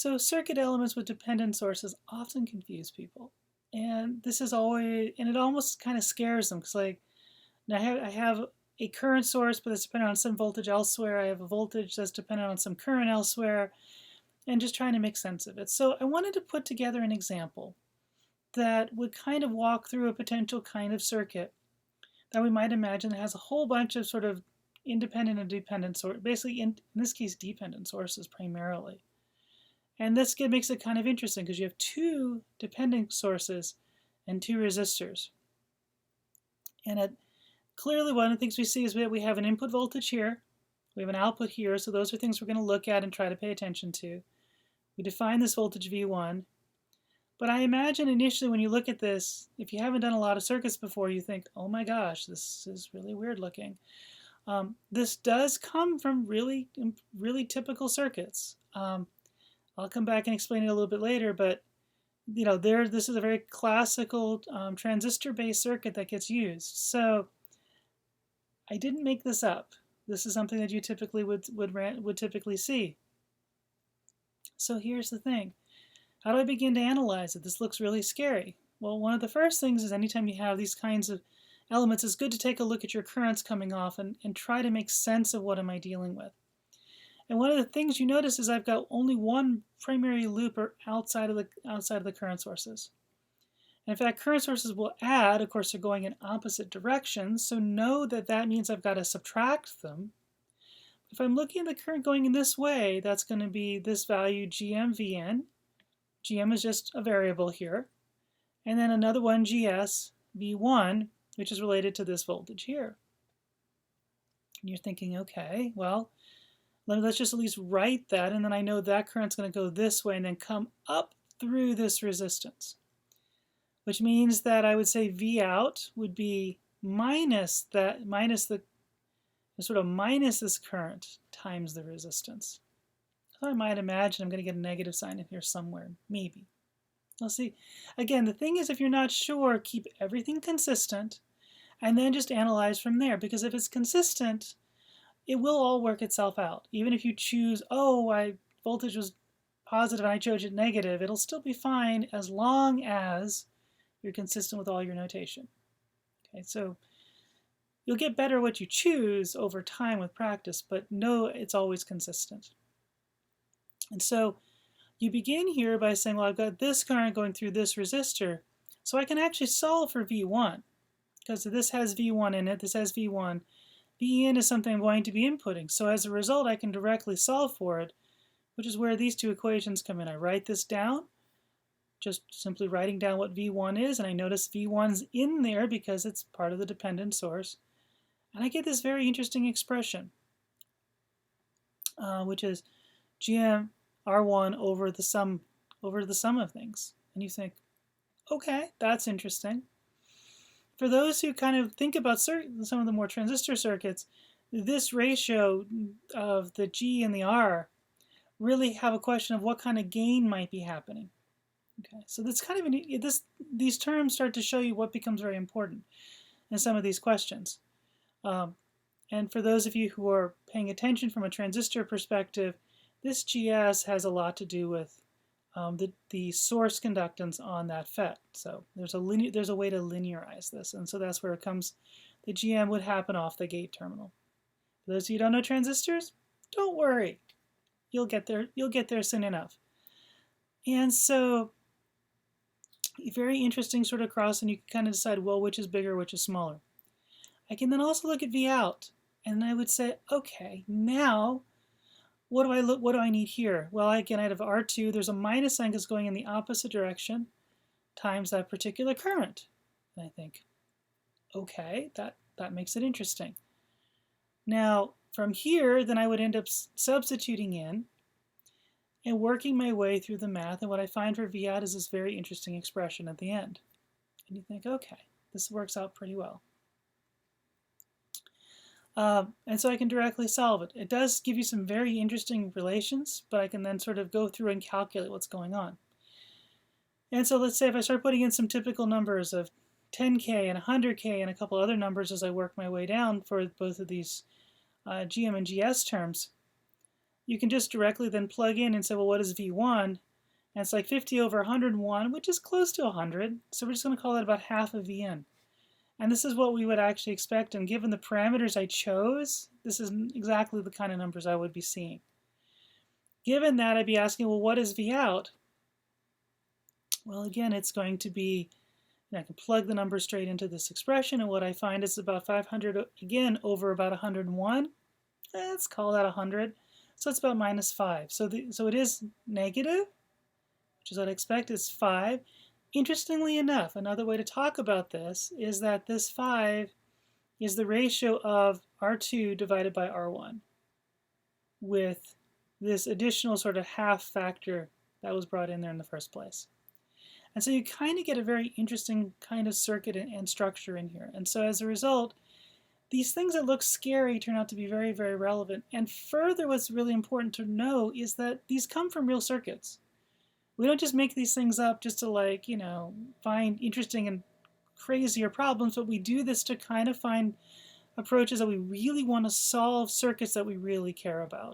So circuit elements with dependent sources often confuse people. And this is always, and it almost kind of scares them because like, now I have a current source, but it's dependent on some voltage elsewhere. I have a voltage that's dependent on some current elsewhere, and just trying to make sense of it. So I wanted to put together an example that would kind of walk through a potential kind of circuit that we might imagine that has a whole bunch of sort of independent and dependent source, basically in this case dependent sources primarily. And this makes it kind of interesting because you have two dependent sources and two resistors. And clearly one of the things we see is that we have an input voltage here, we have an output here, so those are things we're going to look at and try to pay attention to. We define this voltage V1, but I imagine initially when you look at this, if you haven't done a lot of circuits before, you think, oh my gosh, this is really weird looking. This does come from really typical circuits. I'll come back and explain it a little bit later, but this is a very classical transistor-based circuit that gets used. So I didn't make this up. This is something that you typically would typically see. So here's the thing. How do I begin to analyze it? This looks really scary. Well, one of the first things is anytime you have these kinds of elements, it's good to take a look at your currents coming off and try to make sense of what am I dealing with. And one of the things you notice is I've got only one primary loop outside of the current sources. And in fact, current sources will add, of course, they're going in opposite directions, so know that that means I've got to subtract them. If I'm looking at the current going in this way, that's going to be this value GMVN. GM is just a variable here. And then another one, GS V1, which is related to this voltage here. And you're thinking, okay, well, let's just at least write that, and then I know that current's going to go this way and then come up through this resistance. Which means that I would say V out would be minus this current times the resistance. So I might imagine I'm going to get a negative sign in here somewhere, maybe. We'll see. Again, the thing is, if you're not sure, keep everything consistent and then just analyze from there, because if it's consistent, it will all work itself out. Even if you choose, oh, voltage was positive and I chose it negative, it'll still be fine as long as you're consistent with all your notation. Okay, so you'll get better what you choose over time with practice, but know it's always consistent. And so you begin here by saying, well, I've got this current going through this resistor, so I can actually solve for V1, because this has V1 in it, this has V1. Vin is something I'm going to be inputting, so as a result I can directly solve for it, which is where these two equations come in. I write this down, just simply writing down what V1 is, and I notice V1's in there because it's part of the dependent source. And I get this very interesting expression, which is GM R1 over the sum of things. And you think, okay, that's interesting. For those who kind of think about some of the more transistor circuits, this ratio of the G and the R really have a question of what kind of gain might be happening. Okay, so that's kind of these terms start to show you what becomes very important in some of these questions. And for those of you who are paying attention from a transistor perspective, this GS has a lot to do with the source conductance on that FET. So there's a way to linearize this, and so that's where it comes. The GM would happen off the gate terminal. For those of you who don't know transistors, don't worry, you'll get there. You'll get there soon enough. And so, very interesting sort of cross, and you can kind of decide, well, which is bigger, which is smaller. I can then also look at V out, and I would say, okay, now what do I need here? Well, again, I have R2. There's a minus sign that's going in the opposite direction times that particular current. And I think, okay, that makes it interesting. Now, from here, then I would end up substituting in and working my way through the math. And what I find for V out is this very interesting expression at the end. And you think, okay, this works out pretty well. And so I can directly solve it. It does give you some very interesting relations, but I can then sort of go through and calculate what's going on. And so let's say if I start putting in some typical numbers of 10K and 100K and a couple other numbers as I work my way down for both of these GM and GS terms, you can just directly then plug in and say, well, what is V1? And it's like 50 over 101, which is close to 100. So we're just going to call that about half of Vn. And this is what we would actually expect. And given the parameters I chose, this is exactly the kind of numbers I would be seeing. Given that, I'd be asking, well, what is V out? Well, again, it's going to be, I can plug the number straight into this expression, and what I find is about 500, again, over about 101. Let's call that 100. So it's about minus 5. So it is negative, which is what I expect, is 5. Interestingly enough, another way to talk about this is that this 5 is the ratio of R2 divided by R1 with this additional sort of half factor that was brought in there in the first place. And so you kind of get a very interesting kind of circuit and structure in here. And so as a result, these things that look scary turn out to be very, very relevant. And further, what's really important to know is that these come from real circuits. We don't just make these things up just to find interesting and crazier problems, but we do this to kind of find approaches that we really want to solve circuits that we really care about.